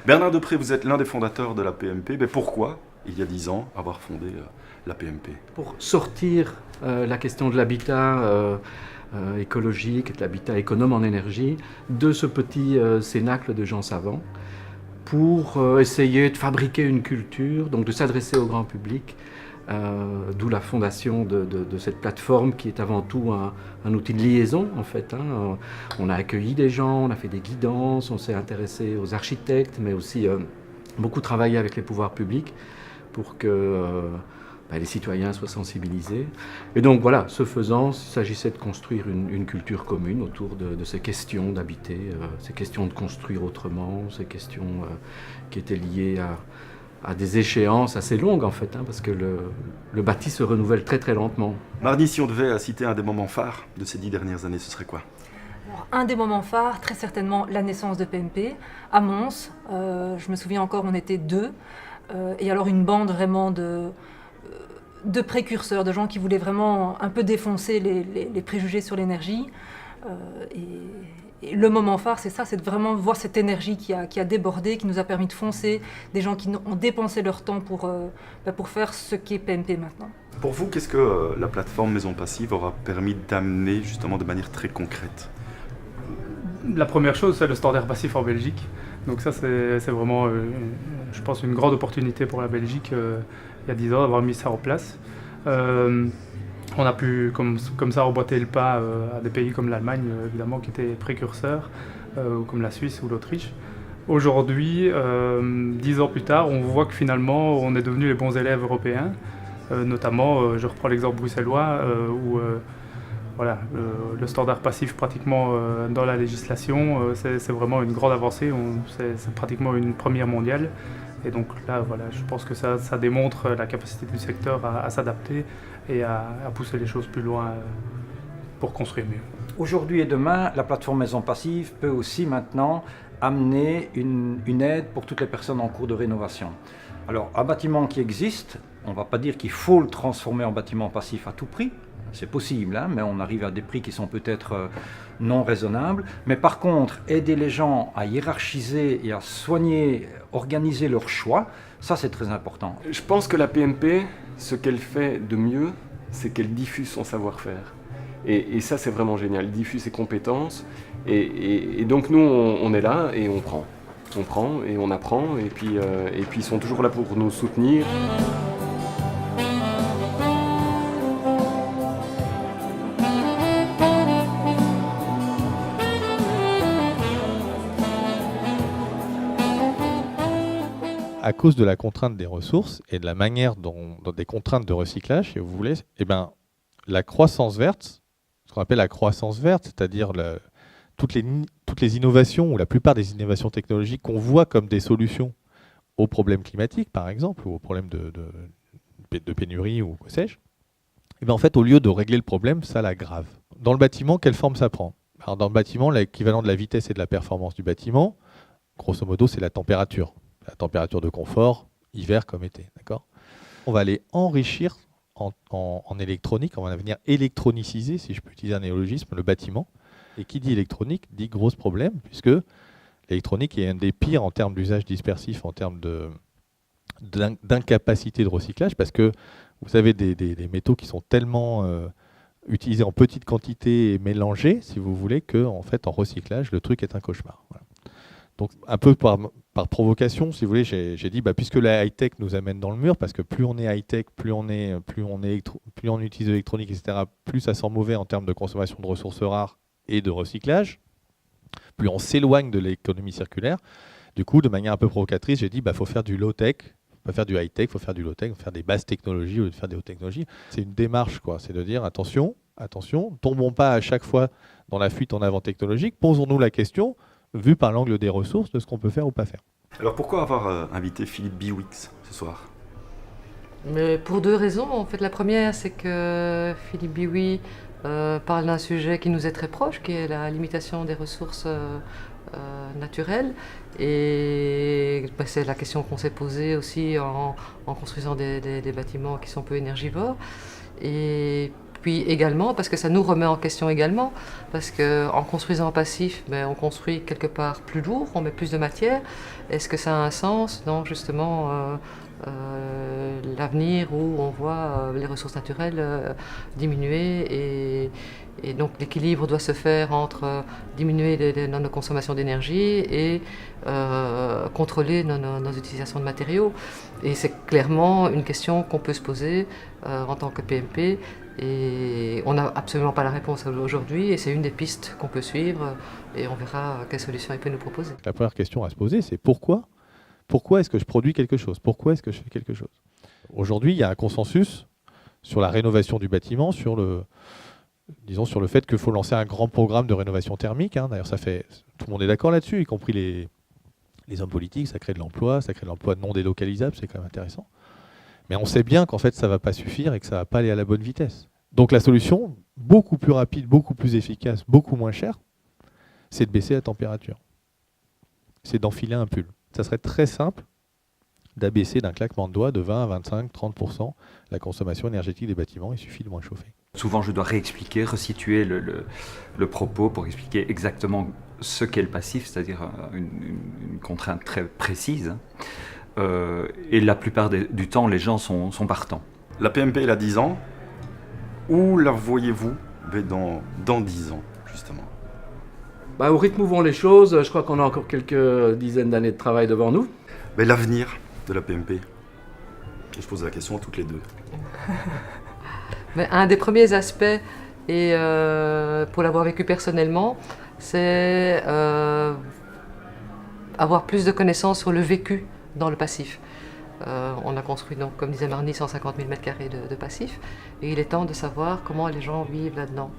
Bernard Depré, vous êtes l'un des fondateurs de la PMP. Mais pourquoi, il y a 10 ans, avoir fondé la PMP? Pour sortir la question de l'habitat écologique, de l'habitat économe en énergie, de ce petit cénacle de gens savants, pour essayer de fabriquer une culture, donc de s'adresser au grand public, d'où la fondation de cette plateforme qui est avant tout un outil de liaison en fait. On a accueilli des gens, on a fait des guidances, on s'est intéressé aux architectes, mais aussi beaucoup travaillé avec les pouvoirs publics pour que les citoyens soient sensibilisés. Et donc voilà, ce faisant, il s'agissait de construire une culture commune autour de ces questions d'habiter, ces questions de construire autrement, ces questions qui étaient liées à des échéances assez longues en fait, parce que le bâti se renouvelle très très lentement. Mardi, si on devait citer un des moments phares de ces 10 dernières années, ce serait quoi? Alors, un des moments phares, très certainement la naissance de PMP à Mons. Je me souviens encore, on était deux. Et alors une bande vraiment de précurseurs, de gens qui voulaient vraiment un peu défoncer les préjugés sur l'énergie. Et le moment phare, c'est ça, c'est de vraiment voir cette énergie qui a débordé, qui nous a permis de foncer, des gens qui ont dépensé leur temps pour faire ce qu'est PMP maintenant. Pour vous, qu'est-ce que la plateforme Maison Passive aura permis d'amener justement de manière très concrète? La première chose, c'est le standard passif en Belgique. Donc ça, c'est vraiment, je pense, une grande opportunité pour la Belgique, il y a 10 ans, d'avoir mis ça en place. On a pu, comme ça, emboîter le pas à des pays comme l'Allemagne, évidemment, qui étaient précurseurs, ou comme la Suisse ou l'Autriche. Aujourd'hui, 10 ans plus tard, on voit que finalement, on est devenus les bons élèves européens. Notamment, je reprends l'exemple bruxellois, où voilà, le standard passif pratiquement dans la législation, c'est vraiment une grande avancée, c'est pratiquement une première mondiale. Et donc là, voilà, je pense que ça démontre la capacité du secteur à s'adapter et à pousser les choses plus loin pour construire mieux. Aujourd'hui et demain, la plateforme Maison Passive peut aussi maintenant amener une aide pour toutes les personnes en cours de rénovation. Alors, un bâtiment qui existe, on ne va pas dire qu'il faut le transformer en bâtiment passif à tout prix. C'est possible, mais on arrive à des prix qui sont peut-être non raisonnables. Mais par contre, aider les gens à hiérarchiser et à soigner, organiser leurs choix, ça c'est très important. Je pense que la PMP, ce qu'elle fait de mieux, c'est qu'elle diffuse son savoir-faire. Et ça c'est vraiment génial, elle diffuse ses compétences. Et donc nous on est là et on prend. On prend et on apprend et puis ils sont toujours là pour nous soutenir. À cause de la contrainte des ressources et de la manière dont des contraintes de recyclage, si vous voulez, la croissance verte, ce qu'on appelle la croissance verte, c'est-à-dire toutes les innovations ou la plupart des innovations technologiques qu'on voit comme des solutions aux problèmes climatiques, par exemple, ou aux problèmes de pénurie ou que sais-je, en fait, au lieu de régler le problème, ça l'aggrave. Dans le bâtiment, quelle forme ça prend? Alors, dans le bâtiment, l'équivalent de la vitesse et de la performance du bâtiment, grosso modo, c'est la température. La température de confort, hiver comme été, d'accord? On va aller enrichir en électronique, on va venir électroniciser, si je peux utiliser un néologisme, le bâtiment. Et qui dit électronique dit gros problème, puisque l'électronique est un des pires en termes d'usage dispersif, en termes d'incapacité de recyclage, parce que vous avez des métaux qui sont tellement utilisés en petite quantité et mélangés, si vous voulez, qu'en fait, en recyclage, le truc est un cauchemar. Voilà. Donc, un peu par provocation, si vous voulez, j'ai dit, puisque la high-tech nous amène dans le mur, parce que plus on est high-tech, plus on utilise de l'électronique, etc., plus ça sent mauvais en termes de consommation de ressources rares et de recyclage, plus on s'éloigne de l'économie circulaire. Du coup, de manière un peu provocatrice, j'ai dit, faut faire du low-tech, pas faire du high-tech, il faut faire du low-tech, il faut faire des basses technologies au lieu de faire des hautes technologies. C'est une démarche, quoi. C'est de dire, attention, tombons pas à chaque fois dans la fuite en avant technologique, posons-nous la question, vu par l'angle des ressources, de ce qu'on peut faire ou pas faire. Alors pourquoi avoir invité Philippe Biwix ce soir? Mais pour deux raisons. En fait, la première, c'est que Philippe Biwix parle d'un sujet qui nous est très proche, qui est la limitation des ressources naturelles. Et c'est la question qu'on s'est posée aussi en construisant des bâtiments qui sont peu énergivores. Et puis également, parce que ça nous remet en question également, parce qu'en construisant en passif, on construit quelque part plus lourd, on met plus de matière. Est-ce que ça a un sens? Donc justement, l'avenir où on voit les ressources naturelles diminuer et donc l'équilibre doit se faire entre diminuer nos consommations d'énergie et contrôler nos utilisations de matériaux. Et c'est clairement une question qu'on peut se poser en tant que PMP. Et on n'a absolument pas la réponse aujourd'hui et c'est une des pistes qu'on peut suivre et on verra quelle solution il peut nous proposer. La première question à se poser, c'est pourquoi? Pourquoi est-ce que je produis quelque chose? Pourquoi est-ce que je fais quelque chose? Aujourd'hui, il y a un consensus sur la rénovation du bâtiment, sur le fait qu'il faut lancer un grand programme de rénovation thermique. D'ailleurs, tout le monde est d'accord là-dessus, y compris les hommes politiques. Ça crée de l'emploi non délocalisable, c'est quand même intéressant. Mais on sait bien qu'en fait, ça ne va pas suffire et que ça ne va pas aller à la bonne vitesse. Donc la solution, beaucoup plus rapide, beaucoup plus efficace, beaucoup moins chère, c'est de baisser la température. C'est d'enfiler un pull. Ça serait très simple d'abaisser d'un claquement de doigts de 20 à 25, 30% la consommation énergétique des bâtiments. Il suffit de moins chauffer. Souvent, je dois réexpliquer, resituer le propos pour expliquer exactement ce qu'est le passif, c'est-à-dire une contrainte très précise. Et la plupart du temps, les gens sont partants. La PMP, elle a 10 ans. Où la voyez-vous dans 10 ans, justement? Au rythme où vont les choses, je crois qu'on a encore quelques dizaines d'années de travail devant nous. L'avenir de la PMP. Et je pose la question à toutes les deux. Mais un des premiers aspects, et pour l'avoir vécu personnellement, c'est avoir plus de connaissances sur le vécu dans le passif. On a construit, donc, comme disait Marnie, 150 000 m² de passif, et il est temps de savoir comment les gens vivent là-dedans.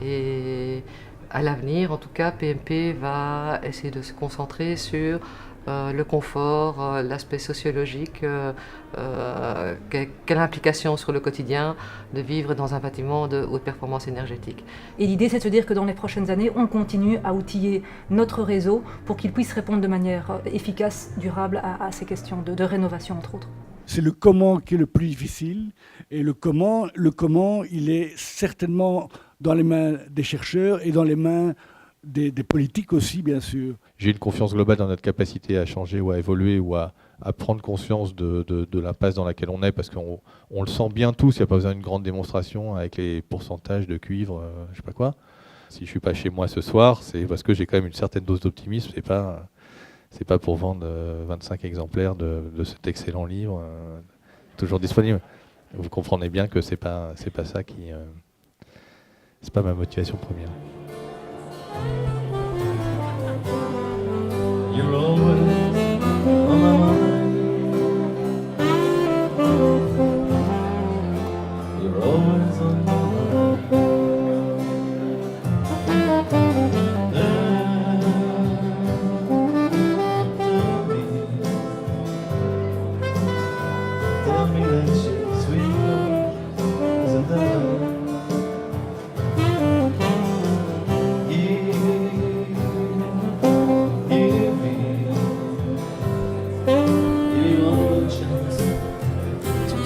Et à l'avenir, en tout cas, PMP va essayer de se concentrer sur le confort, l'aspect sociologique, quelle implication sur le quotidien de vivre dans un bâtiment de haute performance énergétique. Et l'idée, c'est de se dire que dans les prochaines années, on continue à outiller notre réseau pour qu'il puisse répondre de manière efficace, durable à ces questions de rénovation, entre autres. C'est le comment qui est le plus difficile, et le comment, il est certainement dans les mains des chercheurs et dans les mains des politiques aussi, bien sûr. J'ai une confiance globale dans notre capacité à changer ou à évoluer ou à prendre conscience de l'impasse dans laquelle on est, parce qu'on le sent bien tous, il n'y a pas besoin d'une grande démonstration avec les pourcentages de cuivre, je ne sais pas quoi. Si je ne suis pas chez moi ce soir, c'est parce que j'ai quand même une certaine dose d'optimisme, c'est pas pour vendre 25 exemplaires de cet excellent livre, toujours disponible. Vous comprenez bien que c'est pas ça qui... c'est pas ma motivation première. You're always on my mind. You're always on my mind. Tell me that your sweet love isn't that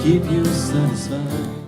keep you satisfied.